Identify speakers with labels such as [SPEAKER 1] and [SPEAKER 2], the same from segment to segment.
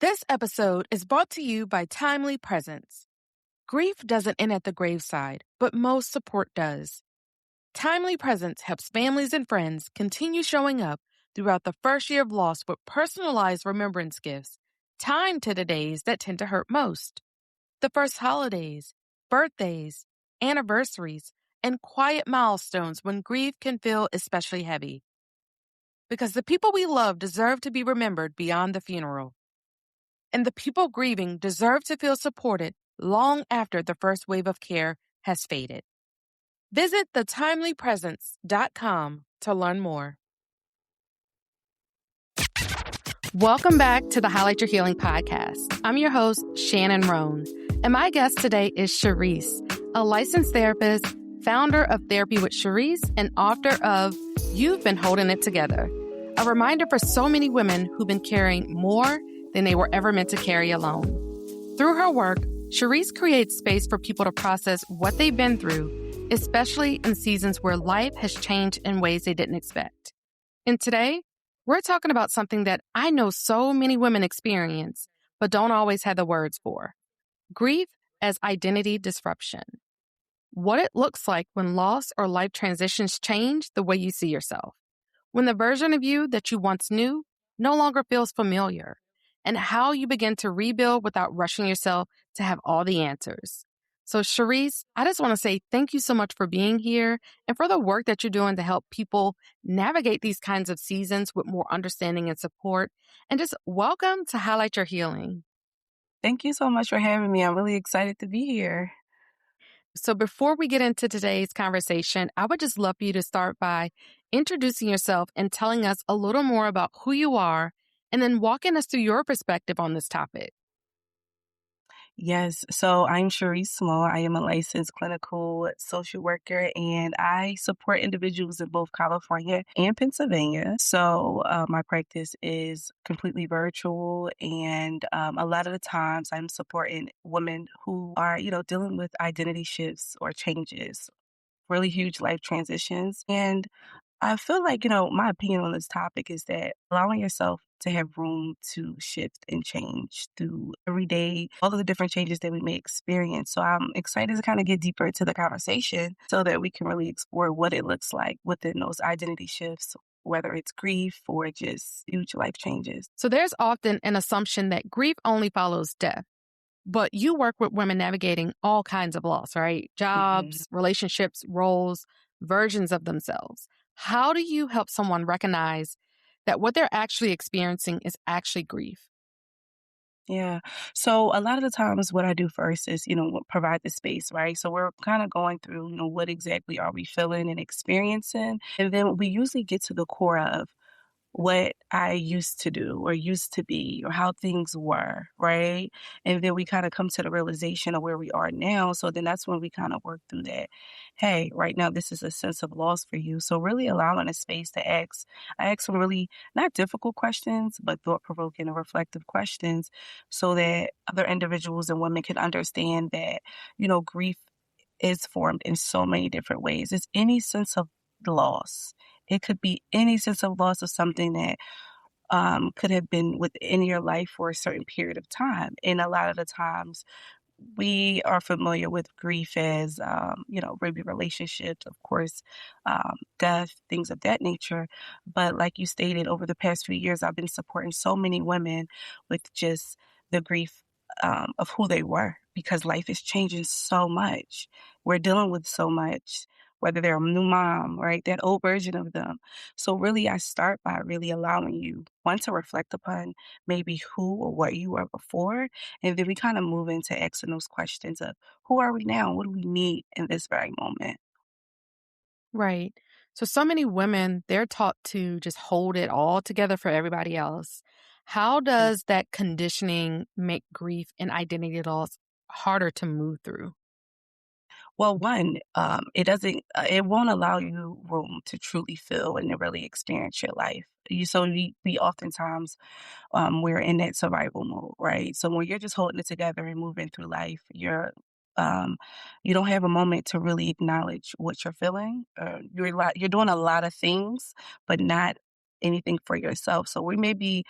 [SPEAKER 1] This episode is brought to you by Timely Presence. Grief doesn't end at the graveside, but most support does. Timely Presence helps families and friends continue showing up throughout the first year of loss with personalized remembrance gifts, timed to the days that tend to hurt most. The first holidays, birthdays, anniversaries, and quiet milestones when grief can feel especially heavy. Because the people we love deserve to be remembered beyond the funeral. And the people grieving deserve to feel supported long after the first wave of care has faded. Visit thetimelypresence.com to learn more. Welcome back to the Highlight Your Healing podcast. I'm your host, Shannon Roan, and my guest today is Cherise, a licensed therapist, founder of Therapy with Cherise, and author of You've Been Holding It Together, a reminder for so many women who've been carrying more than they were ever meant to carry alone. Through her work, Cherise creates space for people to process what they've been through, especially in seasons where life has changed in ways they didn't expect. And today, we're talking about something that I know so many women experience, but don't always have the words for: grief as identity disruption. What it looks like when loss or life transitions change the way you see yourself. When the version of you that you once knew no longer feels familiar, and how you begin to rebuild without rushing yourself to have all the answers. So, Cherise, I just want to say thank you so much for being here and for the work that you're doing to help people navigate these kinds of seasons with more understanding and support. And just welcome to Highlight Your Healing.
[SPEAKER 2] Thank you so much for having me. I'm really excited to be here.
[SPEAKER 1] So before we get into today's conversation, I would just love for you to start by introducing yourself and telling us a little more about who you are, and then walking us through your perspective on this topic.
[SPEAKER 2] Yes, so I'm Cherise Small. I am a licensed clinical social worker, and I support individuals in both California and Pennsylvania. So my practice is completely virtual, and a lot of the times I'm supporting women who are, dealing with identity shifts or changes, really huge life transitions. And I feel like, my opinion on this topic is that allowing yourself to have room to shift and change through every day, all of the different changes that we may experience. So I'm excited to kind of get deeper into the conversation so that we can really explore what it looks like within those identity shifts, whether it's grief or just huge life changes.
[SPEAKER 1] So there's often an assumption that grief only follows death, but you work with women navigating all kinds of loss, right? Jobs, relationships, roles, versions of themselves. How do you help someone recognize that what they're actually experiencing is actually grief?
[SPEAKER 2] Yeah. So a lot of the times what I do first is, provide the space, right? So we're kind of going through, what exactly are we feeling and experiencing? And then we usually get to the core of what I used to do or used to be or how things were, right? And then we kind of come to the realization of where we are now. So then that's when we kind of work through that. Hey, right now this is a sense of loss for you. So really allowing a space to I ask some really not difficult questions, but thought-provoking and reflective questions so that other individuals and women can understand that, grief is formed in so many different ways. It's any sense of loss. It could be any sense of loss of something that could have been within your life for a certain period of time. And a lot of the times we are familiar with grief as, maybe relationships, of course, death, things of that nature. But like you stated, over the past few years, I've been supporting so many women with just the grief of who they were because life is changing so much. We're dealing with so much, whether they're a new mom, right? That old version of them. So really, I start by really allowing you, one, to reflect upon maybe who or what you were before, and then we kind of move into asking those questions of who are we now? What do we need in this very moment?
[SPEAKER 1] Right. So many women, they're taught to just hold it all together for everybody else. How
[SPEAKER 2] Mm.
[SPEAKER 1] does that conditioning make grief and identity loss harder to move through?
[SPEAKER 2] Well, one, it won't allow you room to truly feel and to really experience your life. We oftentimes, we're in that survival mode, right? So when you're just holding it together and moving through life, um, you don't have a moment to really acknowledge what you're feeling. You're doing a lot of things, but not anything for yourself. So we may be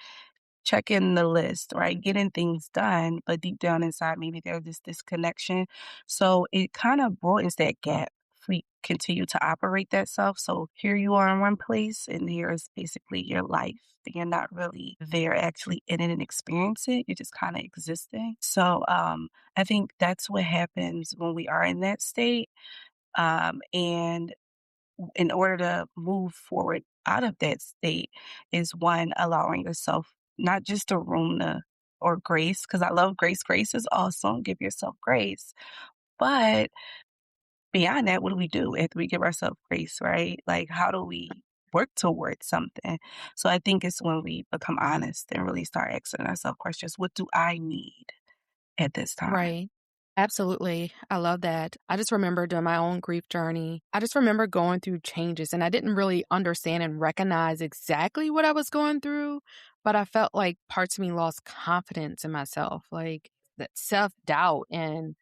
[SPEAKER 2] checking the list, right? Getting things done, but deep down inside, maybe there's this disconnection. So it kind of broadens that gap if we continue to operate that self. So here you are in one place, and here is basically your life. You're not really there actually in it and experience it. You're just kind of existing. So I think that's what happens when we are in that state. And in order to move forward out of that state is one, allowing yourself not just a room to or grace, because I love grace. Grace is awesome. Give yourself grace. But beyond that, what do we do after we give ourselves grace, right? Like, how do we work towards something? So I think it's when we become honest and really start asking ourselves questions. What do I need at this time?
[SPEAKER 1] Right. Absolutely. I love that. I just remember doing my own grief journey. I just remember going through changes and I didn't really understand and recognize exactly what I was going through, but I felt like parts of me lost confidence in myself, like that self doubt and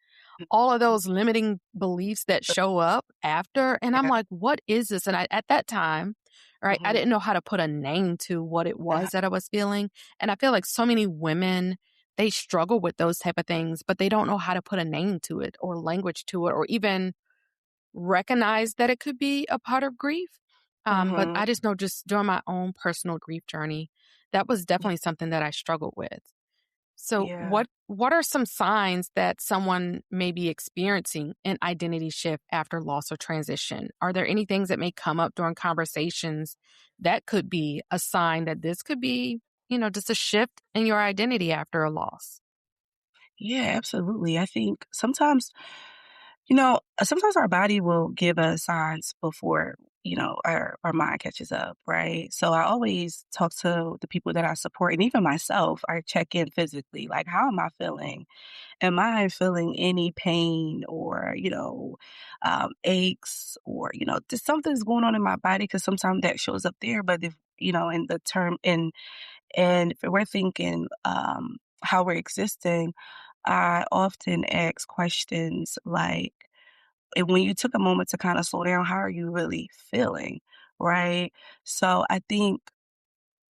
[SPEAKER 1] all of those limiting beliefs that show up after. And I'm
[SPEAKER 2] Yeah.
[SPEAKER 1] like, what is this? And at that time, right, I
[SPEAKER 2] Hmm.
[SPEAKER 1] didn't know how to put a name to what it was that I was feeling. And I feel like so many women, they struggle with those type of things, but they don't know how to put a name to it or language to it or even recognize that it could be a part of grief. But
[SPEAKER 2] Hmm.
[SPEAKER 1] I just know just during my own personal grief journey, that was definitely something that I struggled with. So
[SPEAKER 2] Yeah.
[SPEAKER 1] what are some signs that someone may be experiencing an identity shift after loss or transition? Are there any things that may come up during conversations that could be a sign that this could be, just a shift in your identity after a loss?
[SPEAKER 2] Yeah, absolutely. I think sometimes, sometimes our body will give us signs before, our mind catches up, right? So I always talk to the people that I support and even myself. I check in physically, like, how am I feeling? Am I feeling any pain or, aches or, just something's going on in my body? Because sometimes that shows up there. But if, in the term, and if we're thinking how we're existing, I often ask questions like, and when you took a moment to kind of slow down, how are you really feeling? Right. So I think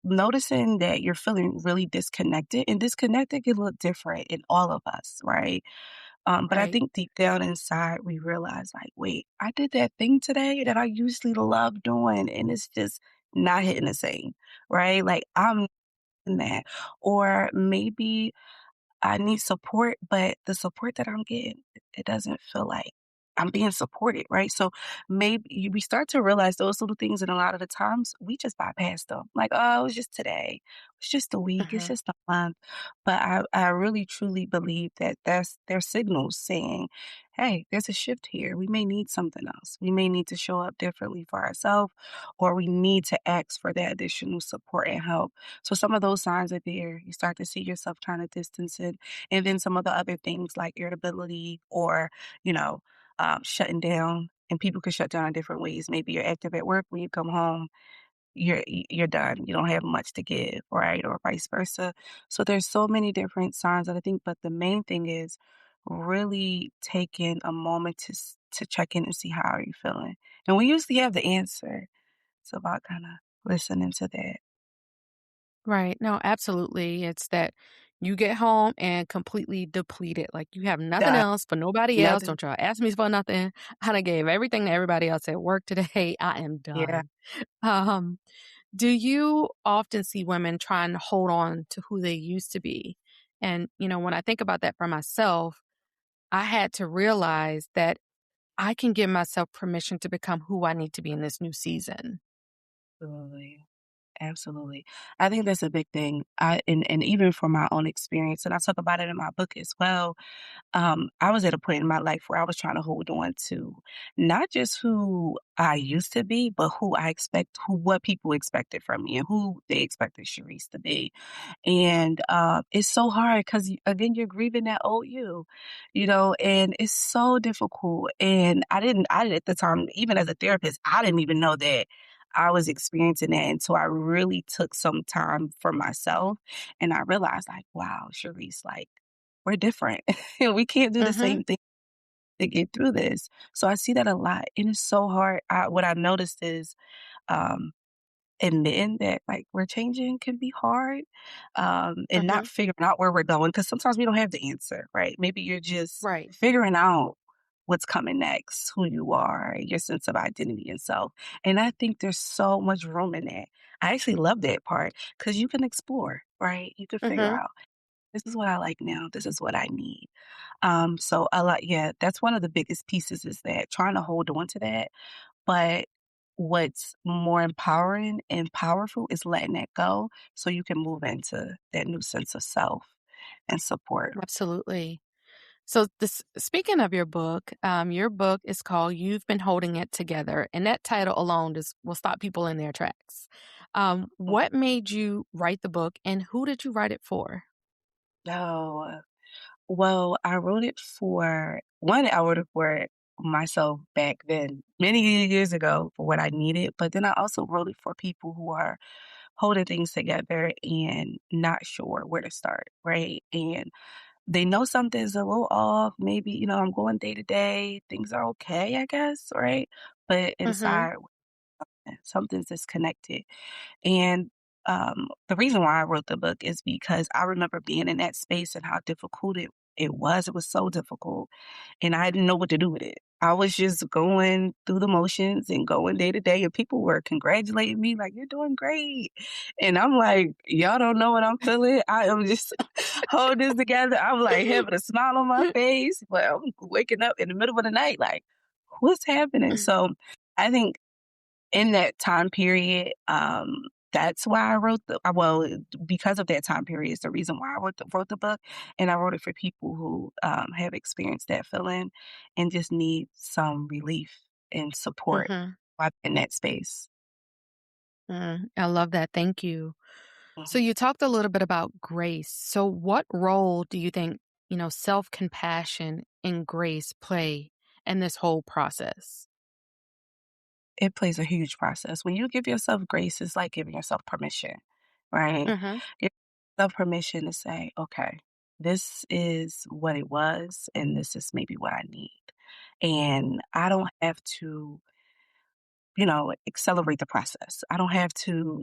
[SPEAKER 2] noticing that you're feeling really disconnected and disconnected can look different in all of us. Right. But I
[SPEAKER 1] Right.
[SPEAKER 2] think deep down inside, we realize like, wait, I did that thing today that I usually love doing and it's just not hitting the same. Right. Like I'm in that. Or maybe I need support, but the support that I'm getting, it doesn't feel like I'm being supported, right? So we start to realize those little things, and a lot of the times we just bypass them. Like, oh, it was just today, it's just a week, it's
[SPEAKER 1] Uh-huh.
[SPEAKER 2] just a month. But I really truly believe that that's their signals saying, hey, there's a shift here. We may need something else. We may need to show up differently for ourselves, or we need to ask for that additional support and help. So some of those signs are there. You start to see yourself trying to distance it. And then some of the other things like irritability or, shutting down. And people can shut down in different ways. Maybe you're active at work. When you come home, you're done. You don't have much to give, right? Or vice versa. So there's so many different signs that I think, but the main thing is really taking a moment to check in and see how are you feeling. And we usually have the answer. It's about kind of listening to that.
[SPEAKER 1] Right. No, absolutely. It's that you get home and completely depleted. Like you have nothing
[SPEAKER 2] Done.
[SPEAKER 1] else for nobody else.
[SPEAKER 2] Nothing.
[SPEAKER 1] Don't try to ask me for nothing. I done gave everything to everybody else at work today. I am
[SPEAKER 2] Yeah.
[SPEAKER 1] done. Um, do you often see women trying to hold on to who they used to be? And, when I think about that for myself, I had to realize that I can give myself permission to become who I need to be in this new season.
[SPEAKER 2] Absolutely. Absolutely. I think that's a big thing. And even from my own experience, and I talk about it in my book as well. I was at a point in my life where I was trying to hold on to not just who I used to be, but what people expected from me and who they expected Cherise to be. And it's so hard because, again, you're grieving that old you, and it's so difficult. And I didn't at the time, even as a therapist, I didn't even know that I was experiencing that until I really took some time for myself. And I realized, like, wow, Cherise, like, we're different. We can't do the
[SPEAKER 1] Mhm.
[SPEAKER 2] same thing to get through this. So I see that a lot. And it's so hard. What I noticed is, um, admitting that, like, we're changing can be hard, and not
[SPEAKER 1] Mhm.
[SPEAKER 2] figuring out where we're going because sometimes we don't have the answer, right? Maybe you're just
[SPEAKER 1] Right.
[SPEAKER 2] figuring out what's coming next, who you are, your sense of identity and self, and I think there's so much room in that. I actually love that part because you can explore, right? You can figure
[SPEAKER 1] Mhm.
[SPEAKER 2] out, "This is what I like now, this is what I need." So I like yeah, that's one of the biggest pieces is that trying to hold on to that, but what's more empowering and powerful is letting that go so you can move into that new sense of self and support.
[SPEAKER 1] Absolutely. So this speaking of your book is called "You've Been Holding It Together," and that title alone just will stop people in their tracks.
[SPEAKER 2] Mm.
[SPEAKER 1] What made you write the book, and who did you write it for?
[SPEAKER 2] Oh, well, I wrote it for myself back then, many years ago for what I needed, but then I also wrote it for people who are holding things together and not sure where to start, right? And they know something's a little off. Maybe, I'm going day to day. Things are okay, I guess, right? But
[SPEAKER 1] Mhm.
[SPEAKER 2] inside, something's disconnected. And the reason why I wrote the book is because I remember being in that space and how difficult it was. It was so difficult. And I didn't know what to do with it. I was just going through the motions and going day to day, and people were congratulating me, like, you're doing great. And I'm like, y'all don't know what I'm feeling. I am just holding this together. I'm like having a smile on my face, but I'm waking up in the middle of the night, like, what's happening? So I think in that time period, that's why I wrote because of that time period is the reason why I wrote the book, and I wrote it for people who, have experienced that feeling and just need some relief and support
[SPEAKER 1] Mhm.
[SPEAKER 2] while in that space.
[SPEAKER 1] I love that. Thank you. So
[SPEAKER 2] Mhm.
[SPEAKER 1] you talked a little bit about grace. So what role do you think, self-compassion and grace play in this whole process?
[SPEAKER 2] It plays a huge process. When you give yourself grace, it's like giving yourself permission, right?
[SPEAKER 1] Mhm.
[SPEAKER 2] Give yourself permission to say, "Okay, this is what it was, and this is maybe what I need." And I don't have to, accelerate the process. I don't have to,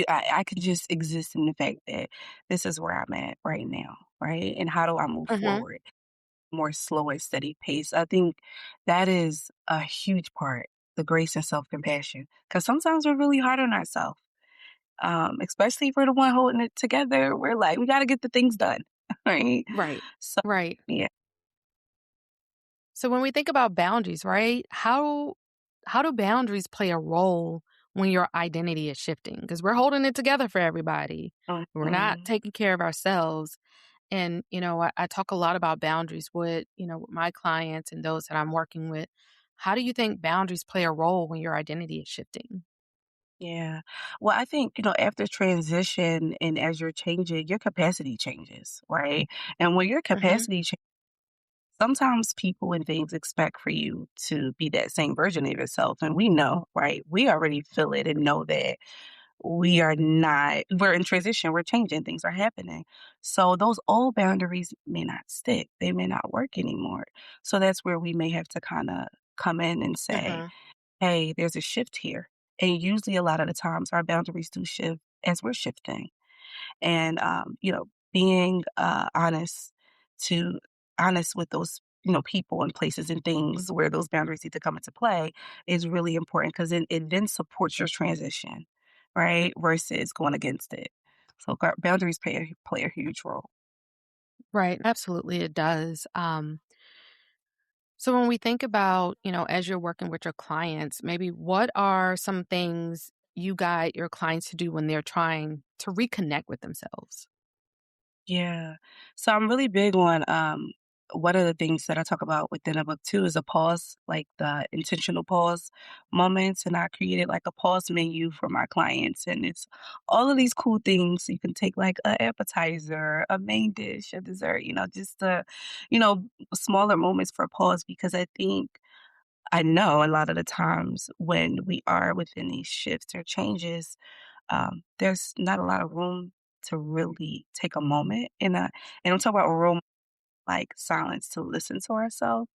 [SPEAKER 2] I can just exist in the fact that this is where I'm at right now, right? And how do I move
[SPEAKER 1] Mhm.
[SPEAKER 2] forward? More slow and steady pace. I think that is a huge part, the grace and self-compassion, because sometimes we're really hard on ourselves, especially if we're the one holding it together. We're like, "We gotta get the things done." Right?
[SPEAKER 1] Right.
[SPEAKER 2] So,
[SPEAKER 1] Right.
[SPEAKER 2] yeah.
[SPEAKER 1] So when we think about boundaries, right? How do boundaries play a role when your identity is shifting? Because we're holding it together for everybody. We're not
[SPEAKER 2] Mhm.
[SPEAKER 1] taking care of ourselves. And, I talk a lot about boundaries with, with my clients and those that I'm working with. How do you think boundaries play a role when your identity is shifting?
[SPEAKER 2] Yeah. Well, I think, after transition and as you're changing, your capacity changes, right? And when your
[SPEAKER 1] Mhm.
[SPEAKER 2] capacity changes, sometimes people and things expect for you to be that same version of yourself. And we know, right? We already feel it and know that we're in transition, we're changing, things are happening. So those old boundaries may not stick, they may not work anymore. So that's where we may have to kind of come in and say,
[SPEAKER 1] Mhm.
[SPEAKER 2] hey, there's a shift here. And usually a lot of the times our boundaries do shift as we're shifting. And being to honest with those people and places and things where those boundaries need to come into play is really important because it then supports your transition, right? Versus going against it. So boundaries play a huge role.
[SPEAKER 1] Right. Absolutely, it does. So when we think about, as you're working with your clients, maybe what are some things you guide your clients to do when they're trying to reconnect with themselves?
[SPEAKER 2] Yeah. So I'm really big on one of the things that I talk about within a book too is a pause, like the intentional pause moments. And I created like a pause menu for my clients. And it's all of these cool things. You can take like an appetizer, a main dish, a dessert, just you know, smaller moments for pause because I know a lot of the times when we are within these shifts or changes, there's not a lot of room to really take a moment and I'm talking about a room like silence to listen to ourselves.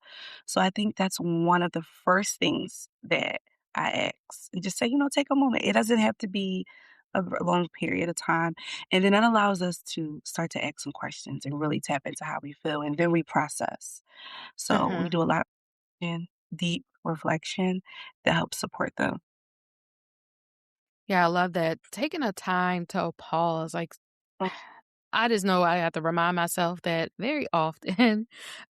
[SPEAKER 2] So I think that's one of the first things that I ask and just say, take a moment. It doesn't have to be a long period of time. And then that allows us to start to ask some questions and really tap into how we feel. And then we process. So we
[SPEAKER 1] Mhm.
[SPEAKER 2] do a lot in deep reflection that helps support them.
[SPEAKER 1] Yeah, I love that. Taking a time to pause, like,
[SPEAKER 2] Mm,
[SPEAKER 1] I just know I have to remind myself that very often,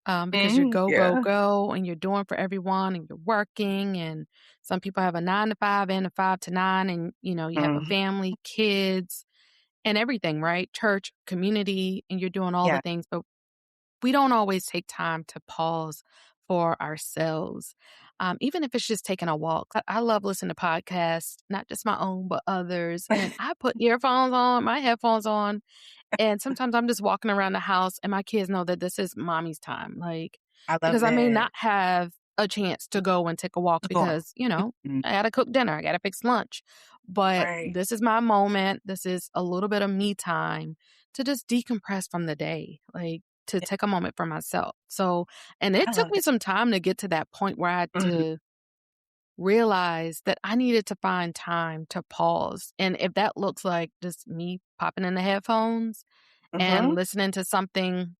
[SPEAKER 1] because you're go, go,
[SPEAKER 2] yeah.
[SPEAKER 1] go, and you're doing for everyone, and you're working, and some people have a 9 to 5 and a 5 to 9, and, you have a
[SPEAKER 2] Mhm.
[SPEAKER 1] family, kids, and everything, right? Church, community, and you're doing all the
[SPEAKER 2] Yeah.
[SPEAKER 1] things, but we don't always take time to pause for ourselves, even if it's just taking a walk. I love listening to podcasts, not just my own, but others. And I put earphones on, my headphones on, and sometimes I'm just walking around the house and my kids know that this is mommy's time. Like,
[SPEAKER 2] I love
[SPEAKER 1] because I may
[SPEAKER 2] that.
[SPEAKER 1] not have a chance to go and take a walk
[SPEAKER 2] Go on.
[SPEAKER 1] because,
[SPEAKER 2] Mhm.
[SPEAKER 1] I got to cook dinner, I got to fix lunch. But
[SPEAKER 2] Right.
[SPEAKER 1] this is my moment. This is a little bit of me time to just decompress from the day, like to
[SPEAKER 2] Yeah,
[SPEAKER 1] take a moment for myself. So, and it
[SPEAKER 2] I
[SPEAKER 1] took
[SPEAKER 2] love
[SPEAKER 1] me
[SPEAKER 2] that.
[SPEAKER 1] some time to get to that point where I had
[SPEAKER 2] Mhm.
[SPEAKER 1] to realize that I needed to find time to pause. And if that looks like just me popping in the headphones and
[SPEAKER 2] Mhm.
[SPEAKER 1] listening to something,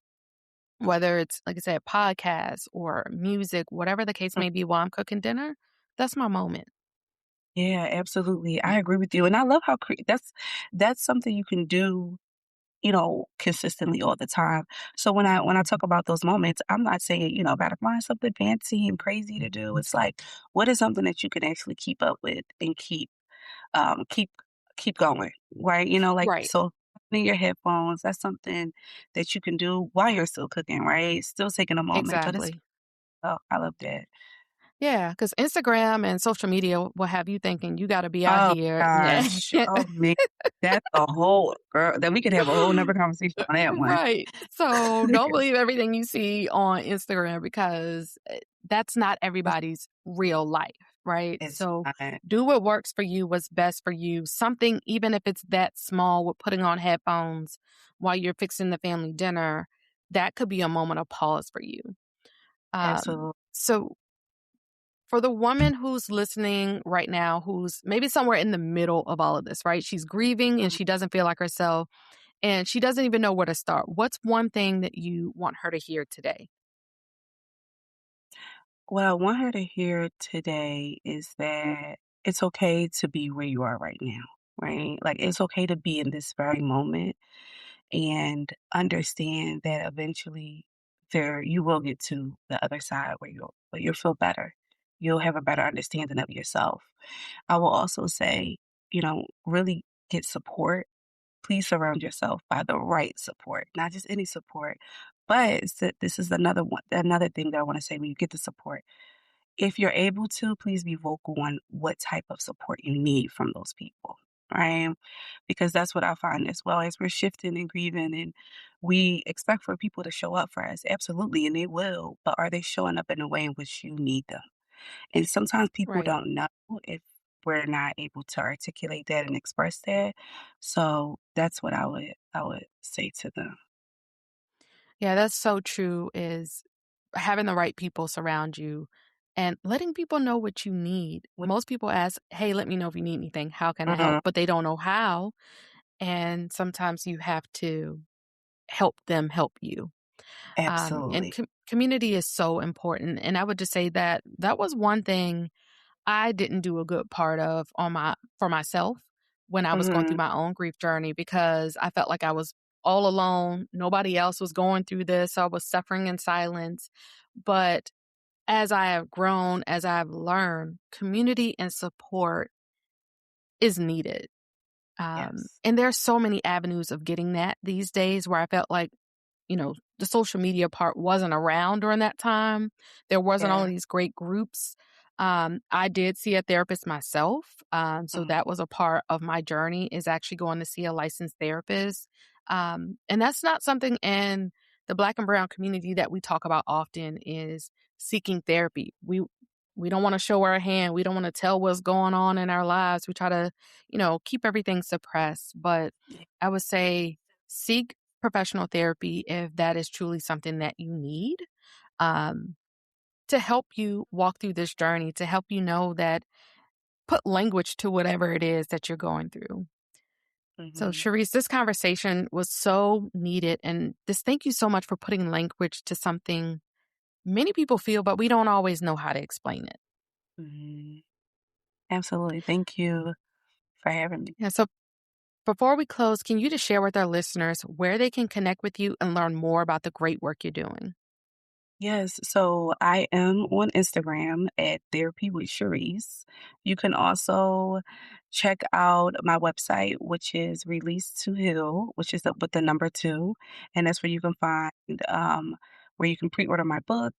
[SPEAKER 1] whether it's, like I said, podcasts or music, whatever the case
[SPEAKER 2] Mm.
[SPEAKER 1] may be while I'm cooking dinner, that's my moment.
[SPEAKER 2] Yeah, absolutely. I agree with you, and I love how that's something you can do, consistently all the time. So when I talk about those moments, I'm not saying, gotta find something fancy and crazy to do. It's like, what is something that you can actually keep up with and um, keep keep going, right? Like,
[SPEAKER 1] Right.
[SPEAKER 2] so in your headphones, that's something that you can do while you're still cooking, right? Still taking a moment, but it's
[SPEAKER 1] Exactly.
[SPEAKER 2] oh, I love that.
[SPEAKER 1] Yeah, because Instagram and social media will have you thinking you gotta be out
[SPEAKER 2] Oh
[SPEAKER 1] here.
[SPEAKER 2] gosh. Oh, man. That's a whole girl, then we could have a whole 'nother conversation on that one.
[SPEAKER 1] Right. So don't believe everything you see on Instagram because that's not everybody's real life, right?
[SPEAKER 2] It's
[SPEAKER 1] So
[SPEAKER 2] not.
[SPEAKER 1] do what works for you, what's best for you. Something, even if it's that small, with putting on headphones while you're fixing the family dinner, that could be a moment of pause for you.
[SPEAKER 2] Absolutely.
[SPEAKER 1] So for the woman who's listening right now, who's maybe somewhere in the middle of all of this, right? She's grieving and
[SPEAKER 2] Mhm.
[SPEAKER 1] she doesn't feel like herself and she doesn't even know where to start. What's one thing that you want her to hear today?
[SPEAKER 2] What I want her to hear today is that it's okay to be where you are right now, right? Like, it's okay to be in this very moment and understand that eventually you will get to the other side where you'll feel better. You'll have a better understanding of yourself. I will also say, really get support. Please surround yourself by the right support, not just any support. But this is another thing that I want to say when you get the support. If you're able to, please be vocal on what type of support you need from those people, right? Because that's what I find as well as we're shifting and grieving and we expect for people to show up for us. Absolutely, and they will, but are they showing up in a way in which you need them? And sometimes people
[SPEAKER 1] Right.
[SPEAKER 2] don't know if we're not able to articulate that and express that. So that's what I would say to them.
[SPEAKER 1] Yeah, that's so true is having the right people surround you and letting people know what you need. Most people ask, "Hey, let me know if you need anything. How can I help?"
[SPEAKER 2] Mhm.
[SPEAKER 1] But they don't know how, and sometimes you have to help them help you. And
[SPEAKER 2] Absolutely.
[SPEAKER 1] community is so important, and I would just say that that was one thing I didn't do a good part of for myself when I was going through
[SPEAKER 2] Mhm.
[SPEAKER 1] my own grief journey because I felt like I was all alone. Nobody else was going through this. So I was suffering in silence. But as I have grown, as I've learned, community and support is needed.
[SPEAKER 2] Yes.
[SPEAKER 1] And there's so many avenues of getting that these days where I felt like the social media part wasn't around during that time. There wasn't all of
[SPEAKER 2] Yeah.
[SPEAKER 1] these great groups. I did see a therapist myself. So
[SPEAKER 2] Mhm.
[SPEAKER 1] that was a part of my journey is actually going to see a licensed therapist. And that's not something in the Black and Brown community that we talk about often is seeking therapy. We don't want to show our hand. We don't want to tell what's going on in our lives. We try to, keep everything suppressed. But
[SPEAKER 2] Yeah.
[SPEAKER 1] I would say seek professional therapy if that is truly something that you need um, to help you walk through this journey, to help you know that put language to whatever it is that you're going through. So,
[SPEAKER 2] Mhm.
[SPEAKER 1] Cherise, this conversation was so needed. And thank you so much for putting language to something many people feel, but we don't always know how to explain it.
[SPEAKER 2] Mhm. Absolutely. Thank you for having me.
[SPEAKER 1] Yeah. So, before we close, can you just share with our listeners where they can connect with you and learn more about the great work you're doing?
[SPEAKER 2] Yes, so I am on Instagram at Therapy with Cherise. You can also check out my website, which is Release to Heal, which is up with the number two. And that's where you can find where you can pre-order my book.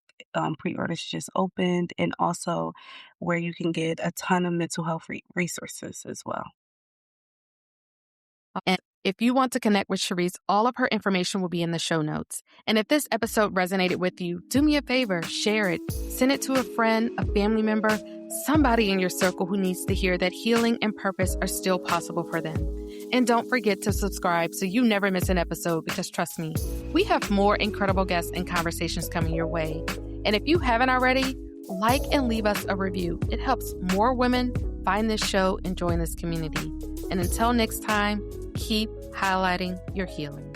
[SPEAKER 2] Pre-orders just opened, and also where you can get a ton of mental health resources as well.
[SPEAKER 1] And if you want to connect with Cherise, all of her information will be in the show notes. And if this episode resonated with you, do me a favor, share it. Send it to a friend, a family member, somebody in your circle who needs to hear that healing and purpose are still possible for them. And don't forget to subscribe so you never miss an episode, because trust me, we have more incredible guests and conversations coming your way. And if you haven't already, like and leave us a review. It helps more women find this show and join this community. And until next time, keep highlighting your healing.